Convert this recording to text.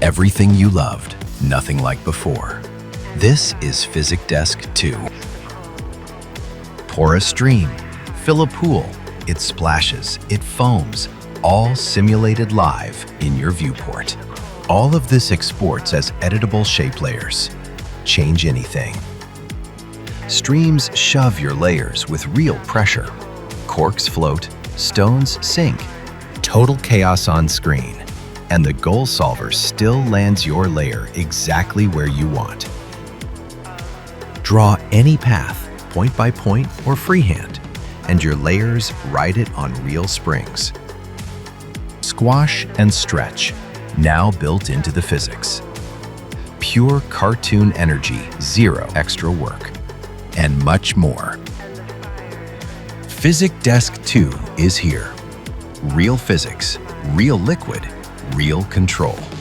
Everything you loved, nothing like before. This is PhysicDesk 2. Pour a stream, fill a pool, it splashes, it foams, all simulated live in your viewport. All of this exports as editable shape layers. Change anything. Streams shove your layers with real pressure. Corks float, stones sink. Total chaos on screen. And the goal solver still lands your layer exactly where you want. Draw any path, point by point or freehand, and your layers ride it on real springs. Squash and stretch, now built into the physics. Pure cartoon energy, zero extra work, and much more. PhysicDesk 2 is here. Real physics, real liquid, real control.